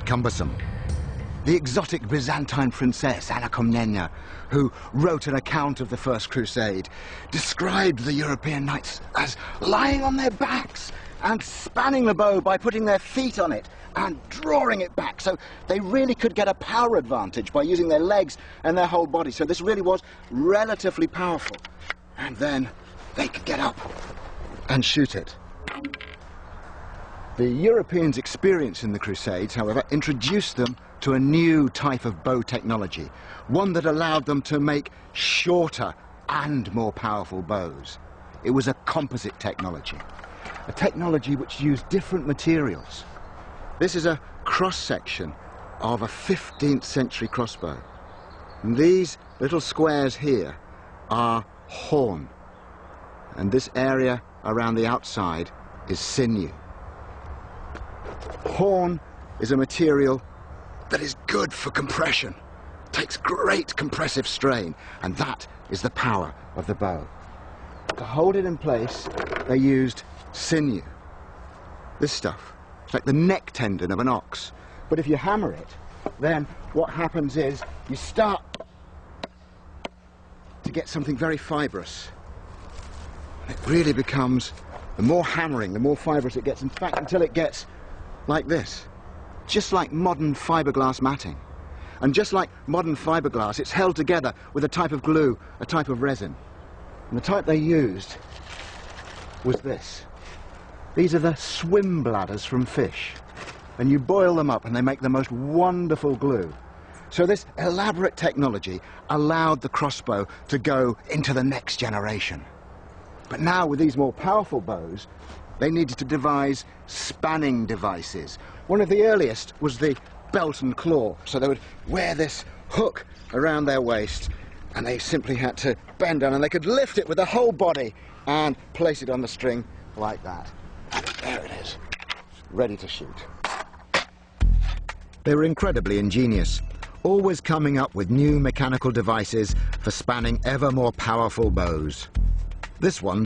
cumbersome. The exotic Byzantine princess Anna Komnene, who wrote an account of the First Crusade, described the European knights as lying on their backs and spanning the bow by putting their feet on it and drawing it back, so they really could get a power advantage by using their legs and their whole body. So this really was relatively powerful. And then they could get up and shoot it. The Europeans' experience in the Crusades, however, introduced them to a new type of bow technology, one that allowed them to make shorter and more powerful bows. It was a composite technology, a technology which used different materials. This is a cross-section of a 15th century crossbow. And these little squares here are horn, and this area around the outside is sinew. Horn is a material that is good for compression, takes great compressive strain, and that is the power of the bow. To hold it in place, they used sinew. This stuff, it's like the neck tendon of an ox. But if you hammer it, then what happens is you start to get something very fibrous. It really becomes, the more hammering, the more fibrous it gets, in fact, until it gets like this, just like modern fiberglass matting. And just like modern fiberglass, it's held together with a type of glue, a type of resin. And the type they used was this. These are the swim bladders from fish. And you boil them up and they make the most wonderful glue. So this elaborate technology allowed the crossbow to go into the next generation. But now with these more powerful bows, they needed to devise spanning devices. One of the earliest was the belt and claw. So they would wear this hook around their waist and they simply had to bend down and they could lift it with the whole body and place it on the string like that. There it is, ready to shoot. They were incredibly ingenious, always coming up with new mechanical devices for spanning ever more powerful bows. This one's